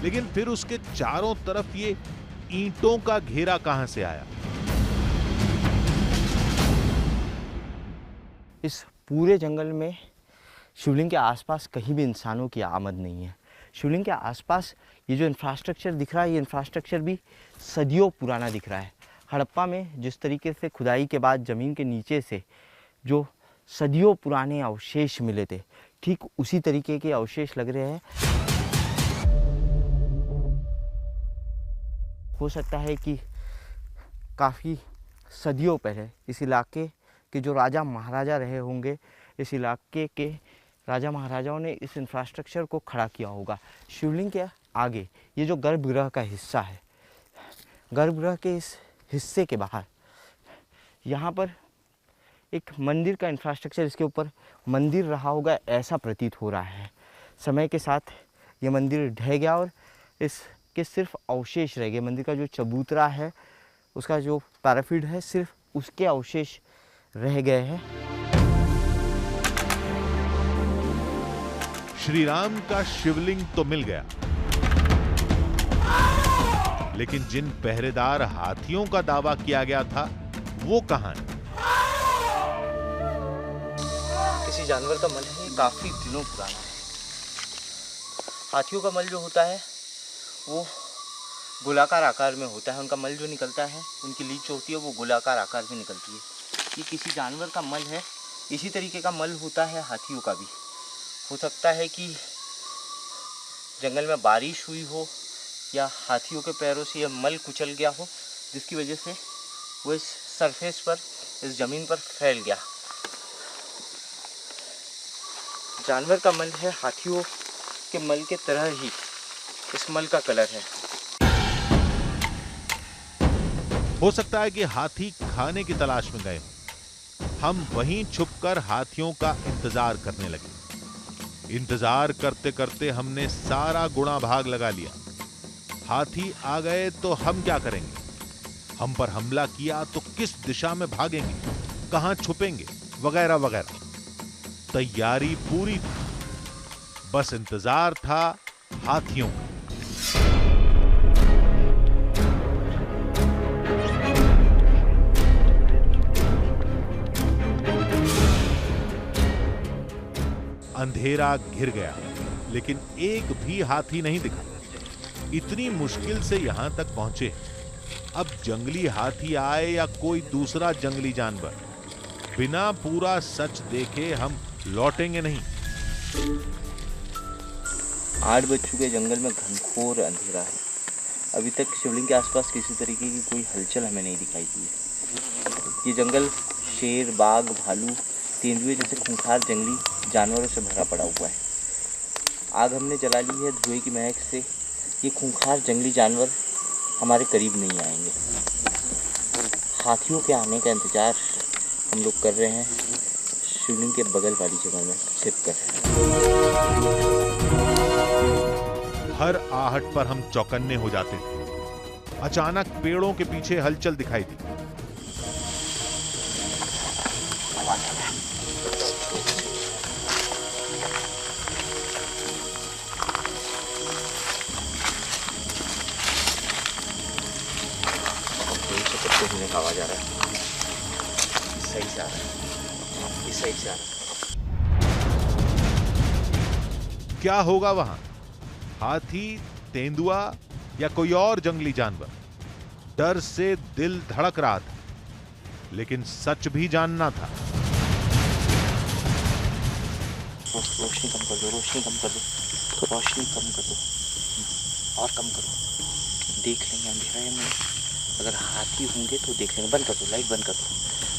लेकिन फिर उसके चारों तरफ ये ईंटों का घेरा कहां से आया? इस पूरे जंगल में शिवलिंग के आसपास कहीं भी इंसानों की आमद नहीं है। शिवलिंग के आसपास ये जो इंफ्रास्ट्रक्चर दिख रहा है, ये इंफ्रास्ट्रक्चर भी सदियों पुराना दिख रहा है। हड़प्पा में जिस तरीके से खुदाई के बाद ज़मीन के नीचे से जो सदियों पुराने अवशेष मिले थे, ठीक उसी तरीके के अवशेष लग रहे हैं। हो सकता है कि काफ़ी सदियों पहले इस इलाके के जो राजा महाराजा रहे होंगे, इस इलाके के राजा महाराजाओं ने इस इंफ्रास्ट्रक्चर को खड़ा किया होगा। शिवलिंग के आगे ये जो गर्भगृह का हिस्सा है, गर्भगृह के इस हिस्से के बाहर यहाँ पर एक मंदिर का इंफ्रास्ट्रक्चर, इसके ऊपर मंदिर रहा होगा ऐसा प्रतीत हो रहा है। समय के साथ ये मंदिर ढह गया और इसके सिर्फ अवशेष रह गए। मंदिर का जो चबूतरा है, उसका जो पैराफिड है, सिर्फ उसके अवशेष रह गए हैं। श्री राम का शिवलिंग तो मिल गया, लेकिन जिन पहरेदार हाथियों का दावा किया गया था वो कहां है? किसी जानवर का मल है, काफी दिनों पुराना है। हाथियों का मल जो होता है वो गोलाकार आकार में होता है। उनका मल जो निकलता है, उनकी लीच जो होती है वो गोलाकार आकार में निकलती है। ये किसी जानवर का मल है। इसी तरीके का मल होता है हाथियों का भी। हो सकता है कि जंगल में बारिश हुई हो या हाथियों के पैरों से यह मल कुचल गया हो, जिसकी वजह से वो इस सरफेस पर, इस ज़मीन पर फैल गया। जानवर का मल है, हाथियों के मल के तरह ही इस मल का कलर है। हो सकता है कि हाथी खाने की तलाश में गए हों। हम वहीं छुपकर हाथियों का इंतजार करने लगे। इंतजार करते करते हमने सारा गुणा भाग लगा लिया। हाथी आ गए तो हम क्या करेंगे? हम पर हमला किया तो किस दिशा में भागेंगे, कहां छुपेंगे, वगैरह वगैरह। तैयारी पूरी थी, बस इंतजार था हाथियों का। अंधेरा घिर गया, लेकिन एक भी हाथी नहीं दिखा। इतनी मुश्किल से यहां तक पहुंचे। अब जंगली हाथी आए या कोई दूसरा जंगली जानवर, बिना पूरा सच देखे हम लौटेंगे नहीं। 8 बज चुके, जंगल में घनघोर अंधेरा है। अभी तक शिवलिंग के आसपास किसी तरीके की कोई हलचल हमें नहीं दिखाई दी है। ये जंगल शेर, बाघ, भालू, तेंदुए जैसे खूंखार जंगली जानवरों से भरा पड़ा हुआ है। आग हमने जला ली है, धुएं की महक से ये खूंखार जंगली जानवर हमारे करीब नहीं आएंगे। हाथियों के आने का इंतजार हम लोग कर रहे हैं शिवलिंग के बगल वाली जगह में छिपकर। हर आहट पर हम चौकन्ने हो जाते थे। अचानक पेड़ों के पीछे हलचल दिखाई दी। आवाज आ रहा है, सही से आ रहा है, इस साइड से आ रहा है। क्या होगा वहां? हाथी, तेंदुआ या कोई और जंगली जानवर? डर से दिल धड़क रहा था, लेकिन सच भी जानना था। रोशनी कम कर दो, रोशनी कम कर दो, रोशनी कम कर दो, और कम करो। देख लेंगे अंधेरा है नहीं। अगर हाथी होंगे तो देख लेंगे। बंद कर दो, लाइट बंद कर दो।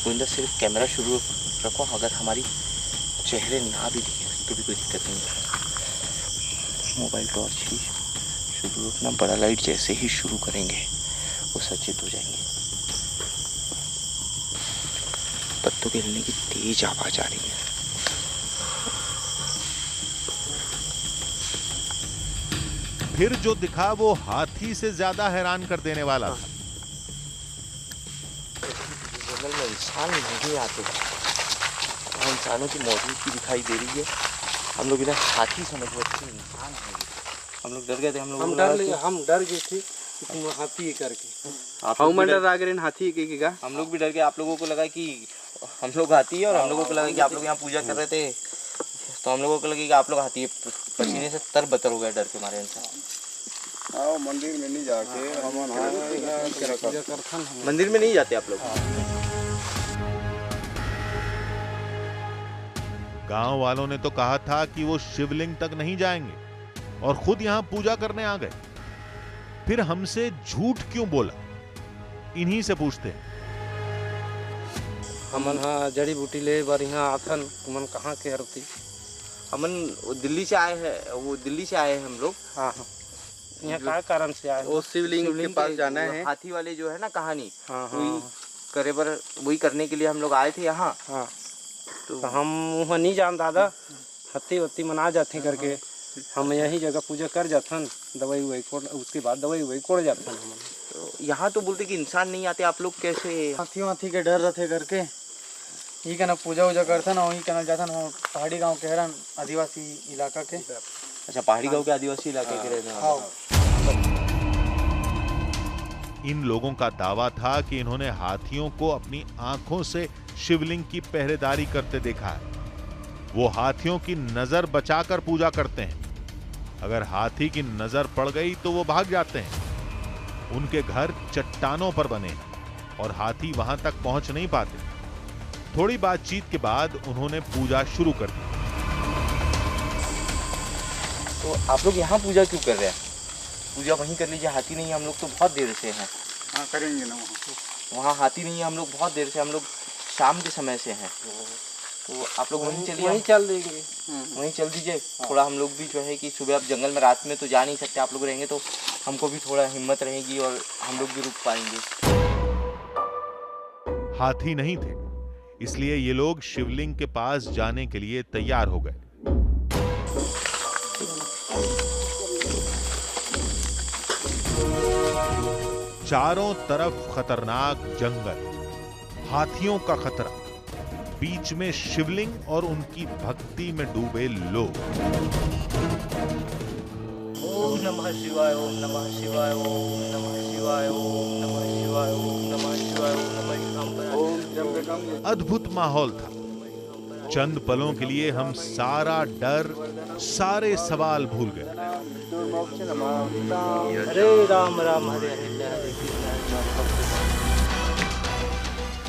गोविंदा सिर्फ कैमरा शुरू रखो। अगर हमारी चेहरे ना भी दिखे तो भी कोई दिक्कत नहीं है। मोबाइल टॉर्च ही शुरू रखना। बड़ा लाइट जैसे ही शुरू करेंगे वो सचेत हो जाएंगे। पत्तों के हिलने की तेज आवाज आ रही है। फिर जो दिखा वो हाथी से ज्यादा हैरान कर देने वाला था। जंगल में इंसान नहीं आते हैं, इंसानों की मौजूदगी दिखाई दे रही है। हम लोग इधर हाथी समझ बैठे, इंसान है। हम लोग डर गए थे। हम डर गए थे तुम हाथी करके। हम लोग भी डर गए। आप लोगों को लगा कि हम लोग हाथी है और हम लोगों को लगा कि आप लोग यहाँ पूजा कर रहे थे, तो हम लोगों को लगे कि आप लोग हाथी है। पसीने से तरबतर हो गए डर के मारे इंसान। आओ मंदिर में नहीं जाके मंदिर में नहीं जाते आप लोग? गांव वालों ने तो कहा था कि वो शिवलिंग तक नहीं जाएंगे और खुद यहां पूजा करने आ गए। फिर हमसे झूठ क्यों बोला? इन्हीं से पूछते हैं। हमन जड़ी बूटी ले बार यहाँ आथन तुमन कहाँ के हरती वो दिल्ली से आए हैं, वो दिल्ली से आए हैं हम लोग। हाँ हाँ, यहाँ क्या कारण से आए? वो शिवलिंग के पास जाना है, हाथी वाले जो है ना कहानी, वही करने के लिए हम लोग आए थे यहाँ। हाँ, तो हम वहाँ नहीं जान दादा, हत्ती वत्ती मना जाते करके हम यही जगह पूजा कर जाथन, दवाई वही कोड़, उसके बाद दवाई वही कोड़ जाथन हम। तो यहाँ तो बोलते कि इंसान नहीं आते, आप लोग कैसे? हाथी के डर रहते करके ये कहना पूजा वूजा करता ना, वही कहना जाता ना, पहाड़ी गांव के हैरान आदिवासी इलाका के। अच्छा, पहाड़ी गांव के आदिवासी इलाके के रहने वाले। इन लोगों का दावा था कि इन्होंने हाथियों को अपनी आंखों से शिवलिंग की पहरेदारी करते देखा है। वो हाथियों की नजर बचाकर पूजा करते हैं। अगर हाथी की नजर पड़ गई तो वो भाग जाते हैं। उनके घर चट्टानों पर बने हैं और हाथी वहां तक पहुंच नहीं पाते। थोड़ी बातचीत के बाद उन्होंने पूजा शुरू कर दी। तो आप लोग यहाँ पूजा क्यों कर रहे हैं? पूजा वहीं कर लीजिए, हाथी नहीं है, हम लोग तो बहुत देर से हैं। हाँ करेंगे ना, वहाँ हाथी नहीं है, हम लोग बहुत देर से, हम लोग शाम के समय से हैं। तो आप लोग वहीं चलिए, वहीं चल देंगे, वहीं चल दीजिए। थोड़ा हम लोग भी जो है कि सुबह आप जंगल में रात में तो जा नहीं सकते, आप लोग रहेंगे तो हमको भी थोड़ा हिम्मत रहेगी और हम लोग भी रुक पाएंगे। हाथी नहीं थे, इसलिए ये लोग शिवलिंग के पास जाने के लिए तैयार हो गए। चारों तरफ खतरनाक जंगल, हाथियों का खतरा, बीच में शिवलिंग और उनकी भक्ति में डूबे लोग। ओम नमः शिवाय, ओम नमः शिवाय, ओम नमः शिवाय, ओम नमः शिवाय, ओम नमः शिवाय, ओम नमः शिवाय। अद्भुत माहौल था। चंद पलों के लिए हम सारा डर, सारे सवाल भूल गए। हरे राम राम हरे हरे हरे कृष्ण।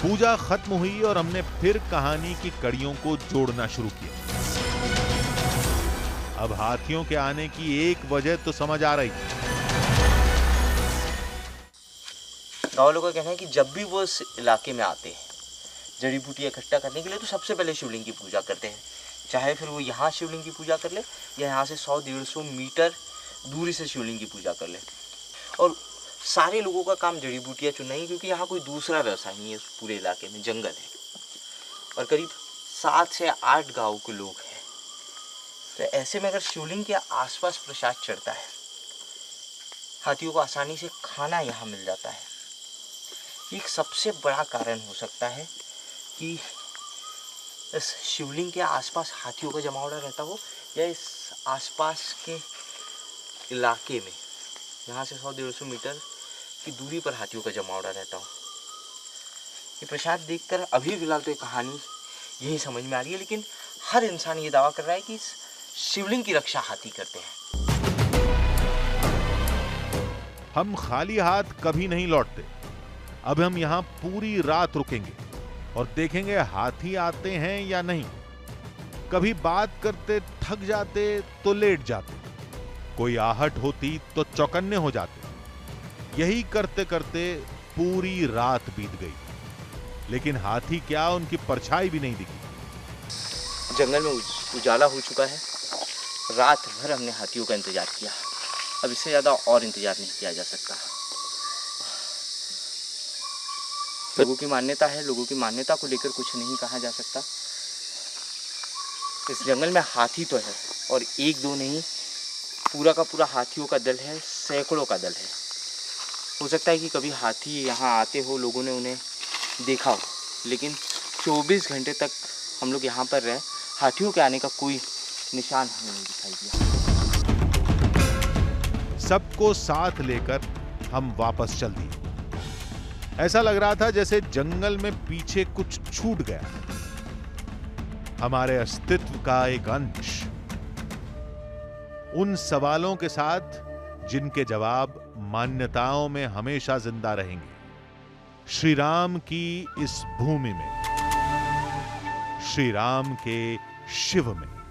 पूजा खत्म हुई और हमने फिर कहानी की कड़ियों को जोड़ना शुरू किया। अब हाथियों के आने की एक वजह तो समझ आ रही। गाँव लोगों का कहना है कि जब भी वो इस इलाके में आते हैं जड़ी बूटी इकट्ठा करने के लिए, तो सबसे पहले शिवलिंग की पूजा करते हैं। चाहे फिर वो यहाँ शिवलिंग की पूजा कर ले या यहाँ से 100-150 मीटर दूरी से शिवलिंग की पूजा कर ले। और सारे लोगों का काम जड़ी बूटियाँ चुनना ही, क्योंकि यहाँ कोई दूसरा व्यवसाय नहीं है। उस पूरे इलाके में जंगल है और करीब 7 से 8 गाँव के लोग हैं। तो ऐसे में अगर शिवलिंग के आसपास प्रसाद चढ़ता है, हाथियों को आसानी से खाना यहाँ मिल जाता है। एक सबसे बड़ा कारण हो सकता है कि इस शिवलिंग के आसपास हाथियों का जमावड़ा रहता हो, या इस आसपास के इलाके में यहाँ से 100-150 मीटर की दूरी पर हाथियों का जमावड़ा रहता हो। ये प्रसाद देखकर अभी फिलहाल तो ये कहानी यही समझ में आ रही है, लेकिन हर इंसान ये दावा कर रहा है कि इस शिवलिंग की रक्षा हाथी करते हैं। हम खाली हाथ कभी नहीं लौटते। अब हम यहाँ पूरी रात रुकेंगे और देखेंगे हाथी आते हैं या नहीं। कभी बात करते थक जाते तो लेट जाते, कोई आहट होती तो चौकन्ने हो जाते। यही करते करते पूरी रात बीत गई, लेकिन हाथी क्या, उनकी परछाई भी नहीं दिखी। जंगल में उजाला हो चुका है। रात भर हमने हाथियों का इंतजार किया, अब इससे ज़्यादा और इंतजार नहीं किया जा सकता। लोगों की मान्यता है, लोगों की मान्यता को लेकर कुछ नहीं कहा जा सकता। इस जंगल में हाथी तो है, और एक दो नहीं, पूरा का पूरा हाथियों का दल है, सैकड़ों का दल है। हो सकता है कि कभी हाथी यहाँ आते हो, लोगों ने उन्हें देखा हो, लेकिन 24 घंटे तक हम लोग यहाँ पर रहे, हाथियों के आने का कोई निशान हमें नहीं दिखाई दिया। सबको साथ लेकर हम वापस चल दिए। ऐसा लग रहा था जैसे जंगल में पीछे कुछ छूट गया, हमारे अस्तित्व का एक अंश। उन सवालों के साथ जिनके जवाब मान्यताओं में हमेशा जिंदा रहेंगे। श्री राम की इस भूमि में, श्री राम के शिव में।